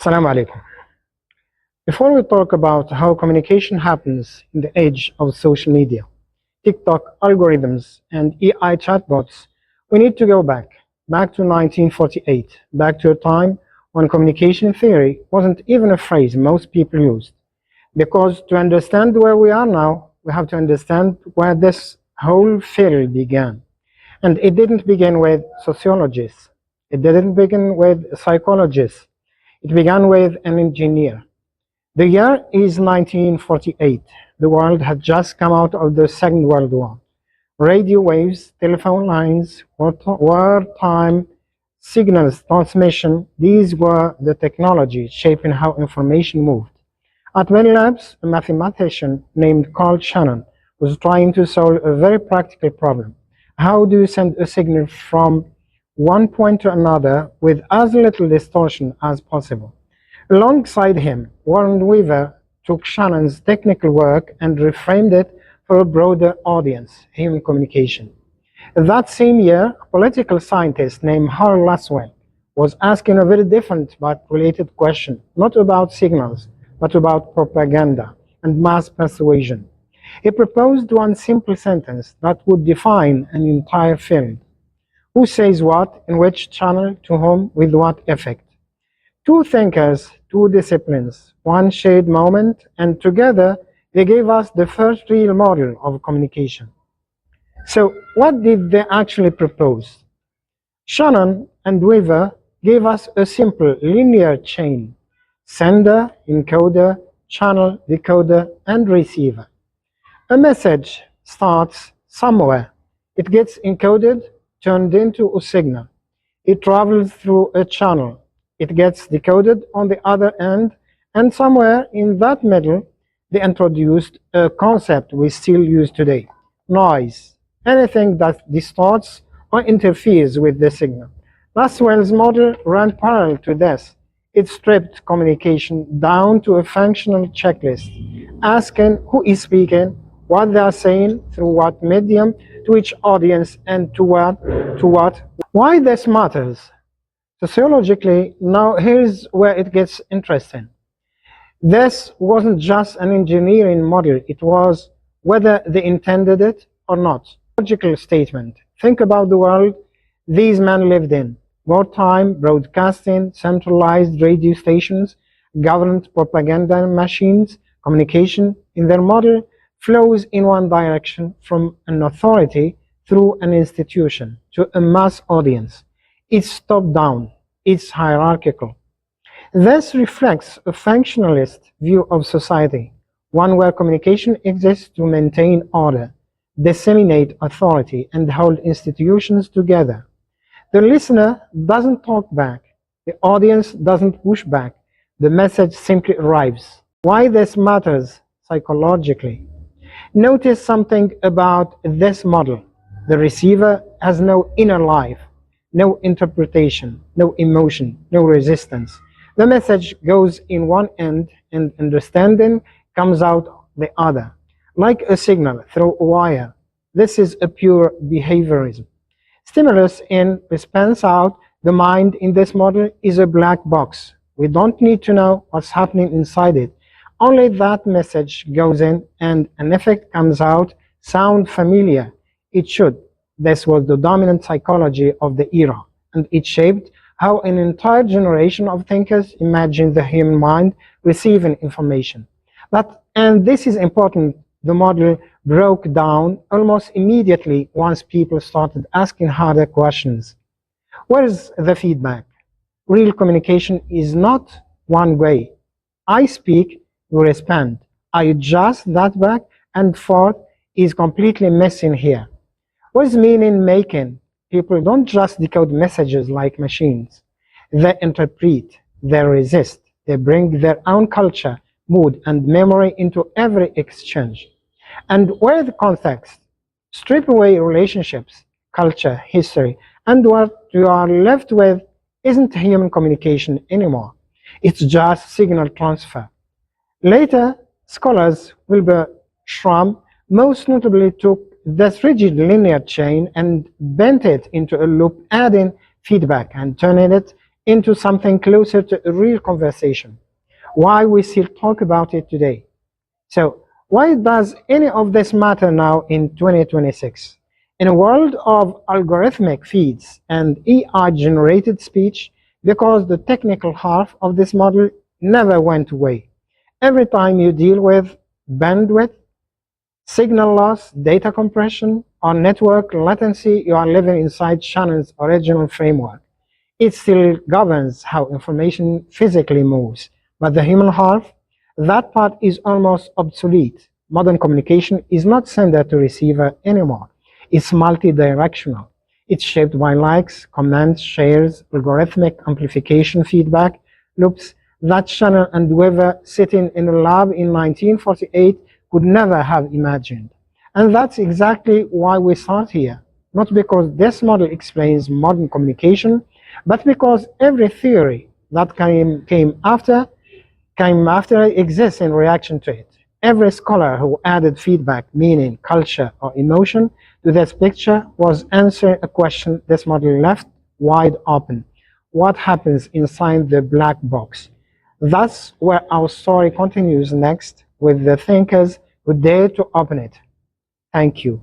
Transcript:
Assalamu alaikum. Before we talk about how communication happens in the age of social media, TikTok algorithms, and AI chatbots, we need to go back to 1948, back to a time when communication theory wasn't even a phrase most people used. Because to understand where we are now, we have to understand where this whole field began. And it didn't begin with sociologists. It didn't begin with psychologists. It began with an engineer. The year is 1948. The world had just come out of the Second World War. Radio waves, telephone lines, wartime signals transmission, these were the technologies shaping how information moved. At Bell Labs, a mathematician named Carl Shannon was trying to solve a very practical problem. How do you send a signal from one point to another with as little distortion as possible? Alongside him, Warren Weaver took Shannon's technical work and reframed it for a broader audience, human communication. That same year, a political scientist named Harold Laswell was asking a very different but related question, not about signals, but about propaganda and mass persuasion. He proposed one simple sentence that would define an entire field. Who says what, in which channel, to whom, with what effect? Two thinkers, two disciplines, one shared moment, and together they gave us the first real model of communication. So what did they actually propose? Shannon and Weaver gave us a simple linear chain: sender, encoder, channel, decoder, and receiver. A message starts somewhere. It gets encoded, turned into a signal. It travels through a channel. It gets decoded on the other end, and somewhere in that middle, they introduced a concept we still use today: noise. Anything that distorts or interferes with the signal. Laswell's model ran parallel to this. It stripped communication down to a functional checklist, asking who is speaking, what they are saying, through what medium, to which audience, and to what. Why this matters? Sociologically, now here's where it gets interesting. This wasn't just an engineering model, it was whether they intended it or not. Logical statement. Think about the world these men lived in. Wartime, broadcasting, centralized radio stations, government propaganda machines, communication in their model flows in one direction from an authority through an institution to a mass audience. It's top-down, it's hierarchical. This reflects a functionalist view of society, one where communication exists to maintain order, disseminate authority, and hold institutions together. The listener doesn't talk back, the audience doesn't push back, the message simply arrives. Why this matters psychologically? Notice something about this model. The receiver has no inner life, no interpretation, no emotion, no resistance. The message goes in one end and understanding comes out the other, like a signal through a wire. This is a pure behaviorism. Stimulus in, response out. The mind in this model is a black box. We don't need to know what's happening inside it. Only that message goes in and an effect comes out. Sound familiar? It should. This was the dominant psychology of the era, and it shaped how an entire generation of thinkers imagined the human mind receiving information. And this is important, the model broke down almost immediately once people started asking harder questions. Where is the feedback? Real communication is not one way. I speak, you respond. I adjust that back and forth is completely missing here. What is meaning making? People don't just decode messages like machines. They interpret, they resist, they bring their own culture, mood, and memory into every exchange. And where the context? Strip away relationships, culture, history, and what you are left with isn't human communication anymore. It's just signal transfer. Later, scholars Wilbur Schramm most notably took this rigid linear chain and bent it into a loop, adding feedback and turning it into something closer to a real conversation. Why we still talk about it today. So, why does any of this matter now in 2026? In a world of algorithmic feeds and AI generated speech, because the technical half of this model never went away. Every time you deal with bandwidth, signal loss, data compression, or network latency, you are living inside Shannon's original framework. It still governs how information physically moves, but the human half, that part is almost obsolete. Modern communication is not sender to receiver anymore. It's multi-directional. It's shaped by likes, comments, shares, algorithmic amplification feedback loops that Shannon and Weaver sitting in a lab in 1948 could never have imagined. And that's exactly why we start here. Not because this model explains modern communication, but because every theory that came after exists in reaction to it. Every scholar who added feedback, meaning, culture, or emotion to this picture was answering a question this model left wide open. What happens inside the black box? That's where our story continues next with the thinkers who dare to open it. Thank you.